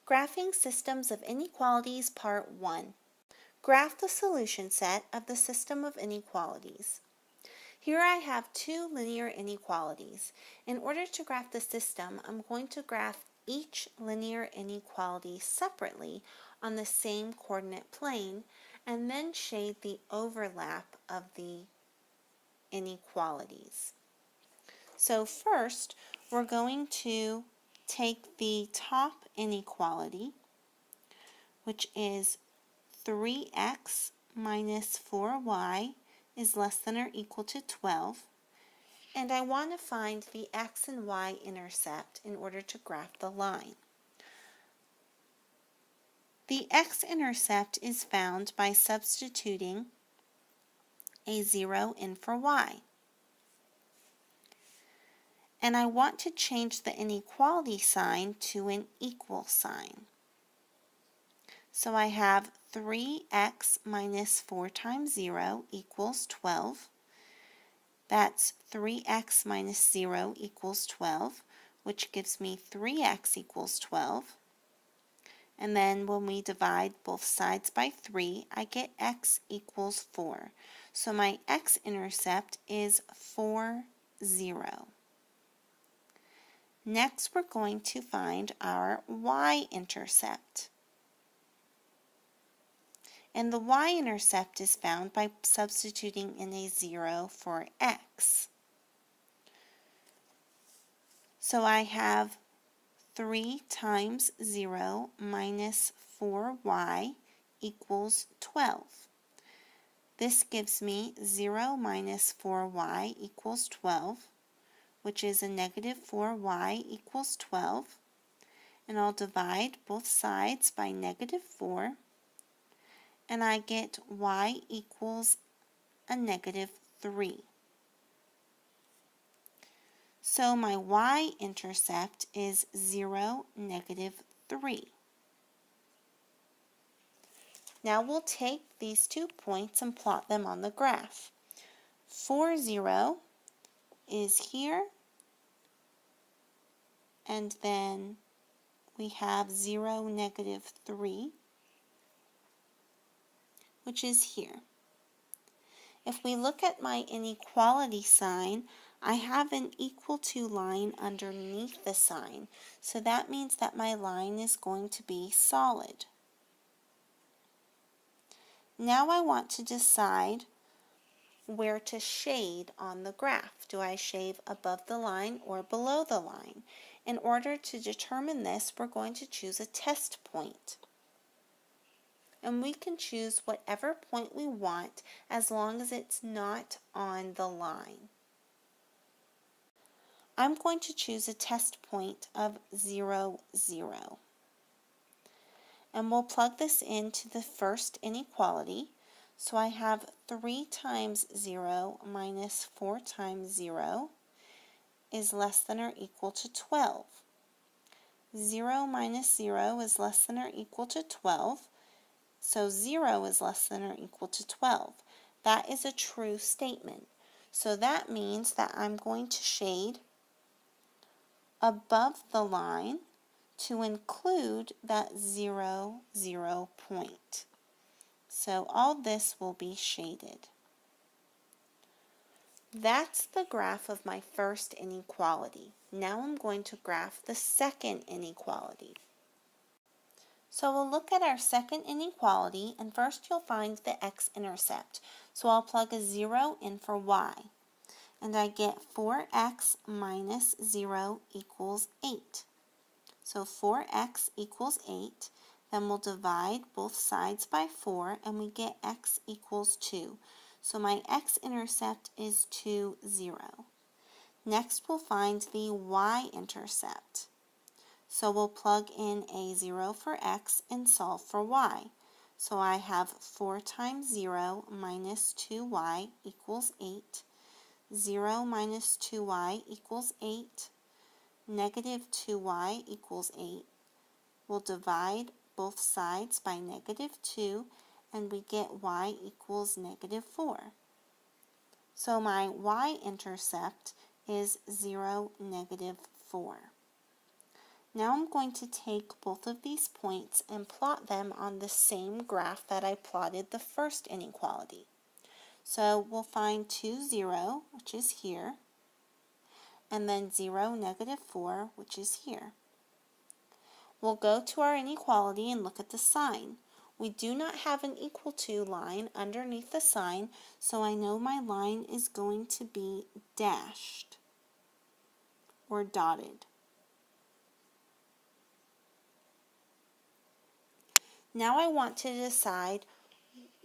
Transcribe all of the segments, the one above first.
Graphing Systems of Inequalities Part 1. Graph the solution set of the system of inequalities. Here I have two linear inequalities. In order to graph the system, I'm going to graph each linear inequality separately on the same coordinate plane and then shade the overlap of the inequalities. So first, we're going to take the top inequality, which is 3x minus 4y is less than or equal to 12, and I want to find the x and y intercept in order to graph the line. The x-intercept is found by substituting a 0 in for y. And I want to change the inequality sign to an equal sign. So I have 3x minus 4 times 0 equals 12. That's 3x minus 0 equals 12, which gives me 3x equals 12. And then when we divide both sides by 3, I get x equals 4. So my x-intercept is 4, 0. Next, we're going to find our y-intercept. And the y-intercept is found by substituting in a 0 for x. So I have 3 times 0 minus 4y equals 12. This gives me 0 minus 4y equals 12, which is a negative 4y equals 12. And I'll divide both sides by negative 4. And I get y equals a negative 3. So my y-intercept is 0, negative 3. Now we'll take these 2 points and plot them on the graph. 4, 0 is here, and then we have 0, negative 3, which is here. If we look at my inequality sign, I have an equal to line underneath the sign, so that means that my line is going to be solid. Now I want to decide where to shade on the graph. Do I shade above the line or below the line? In order to determine this, we're going to choose a test point. And we can choose whatever point we want as long as it's not on the line. I'm going to choose a test point of 0, 0. And we'll plug this into the first inequality. So I have 3 times 0 minus 4 times 0 is less than or equal to 12. 0 minus 0 is less than or equal to 12. So 0 is less than or equal to 12. That is a true statement. So that means that I'm going to shade above the line to include that 0, 0 point. So all this will be shaded. That's the graph of my first inequality. Now I'm going to graph the second inequality. So we'll look at our second inequality, and first you'll find the x-intercept. So I'll plug a 0 in for y, and I get 4x minus 0 equals 8. So 4x equals 8. Then we'll divide both sides by 4, and we get x equals 2. So my x-intercept is 2, 0. Next we'll find the y-intercept. So we'll plug in a 0 for x and solve for y. So I have 4 times 0 minus 2y equals 8. 0 minus 2y equals 8. Negative 2y equals 8. We'll divide both sides by negative 2, and we get y equals negative 4. So my y-intercept is 0, negative 4. Now I'm going to take both of these points and plot them on the same graph that I plotted the first inequality. So we'll find 2, 0, which is here, and then 0, negative 4, which is here. We'll go to our inequality and look at the sign. We do not have an equal to line underneath the sign, so I know my line is going to be dashed or dotted. Now I want to decide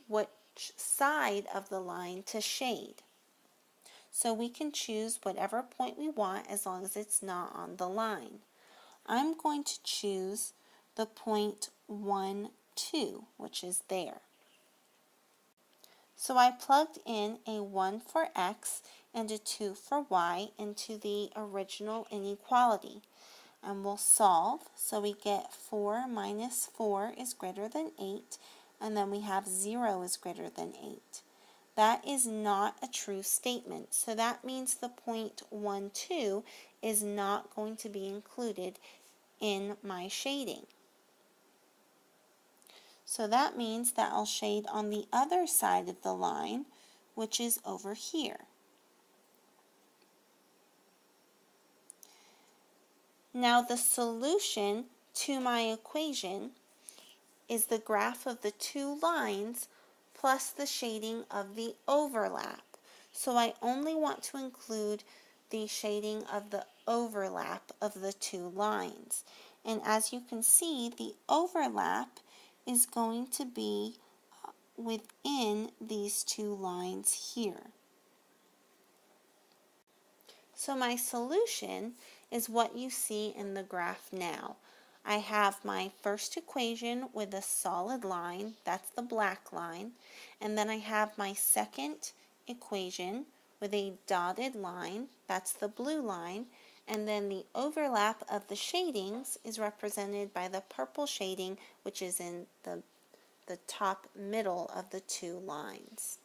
which side of the line to shade. So we can choose whatever point we want as long as it's not on the line. I'm going to choose the point 1, 2, which is there. So I plugged in a 1 for x and a 2 for y into the original inequality. And we'll solve, so we get 4 minus 4 is greater than 8, and then we have 0 is greater than 8. That is not a true statement, so that means the point 1, 2 is not going to be included in my shading. So that means that I'll shade on the other side of the line, which is over here. Now the solution to my equation is the graph of the two lines plus the shading of the overlap. So I only want to include the shading of the overlap of the two lines. And as you can see, the overlap is going to be within these two lines here. So my solution is what you see in the graph now. I have my first equation with a solid line, that's the black line, and then I have my second equation with a dotted line, that's the blue line, and then the overlap of the shadings is represented by the purple shading, which is in the top middle of the two lines.